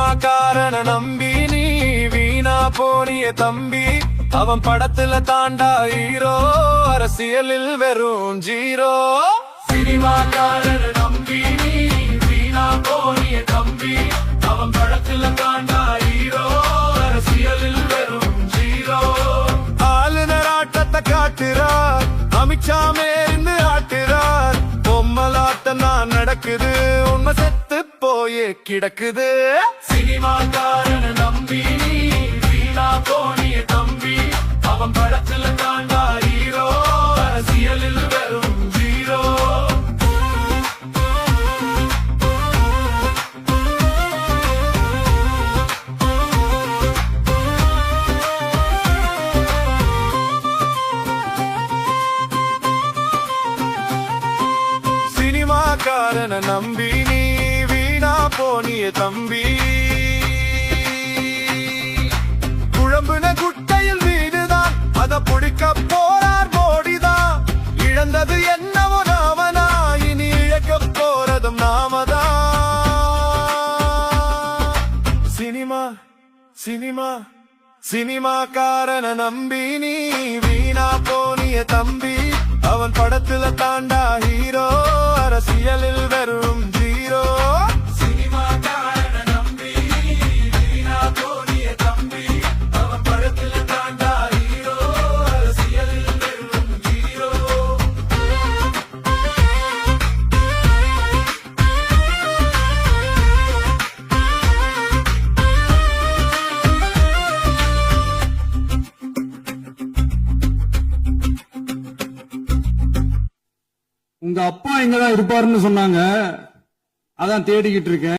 சினிமாக்காரன நம்பி நீ வீணா போனிய தம்பி. அவன் படத்துல தாண்டா ஹீரோ, அரசியலில் வெறும் ஜீரோ. சினிமாக்காரன நம்பி நீ வீணா போனிய தம்பி. அவன் படத்துல தாண்டா ஹீரோ, அரசியலில் வெறும் ஜீரோ. ஆளுநர் ஆட்டத்தை காட்டுறார், அமித்ஷா மேலிருந்து ஆட்டுறார். பொம்மலாட்டம் நான் நடக்குது, உண்மை செத்து போயே கிடக்குது. சினிமாக்காரன நம்பி நீ வீணா போனிய தம்பி. அவன் படத்துல தாண்டா ஹீரோ, அரசியலில் வெறும் ஜீரோ. சினிமாக்காரன நம்பி நீ வீணா போனிய தம்பி. குழம்புன குட்டையில் வீடுதான், அத புடிக்க போறார் மோடிதான். இழந்தது என்னவோ நாமனா, இனி இழக்க போறதும் நாமதான். சினிமா சினிமா சினிமாக்காரன நம்பி நீ வீணா போனிய தம்பி. அவன் படத்துல தாண்டா ஹீரோ, அரசியலில் வெறும் ஜீரோ. சினிமாக்காரன நம்பி நீ வீணா போனிய தம்பி. அவன் படத்துல தாண்டா ஹீரோ, அரசியலில் வெறும் ஜீரோ. உங்க அப்பா எங்கதான் இருப்பாருன்னு சொன்னாங்க, அதான் தேடிக்கிட்டு இருக்கேன்.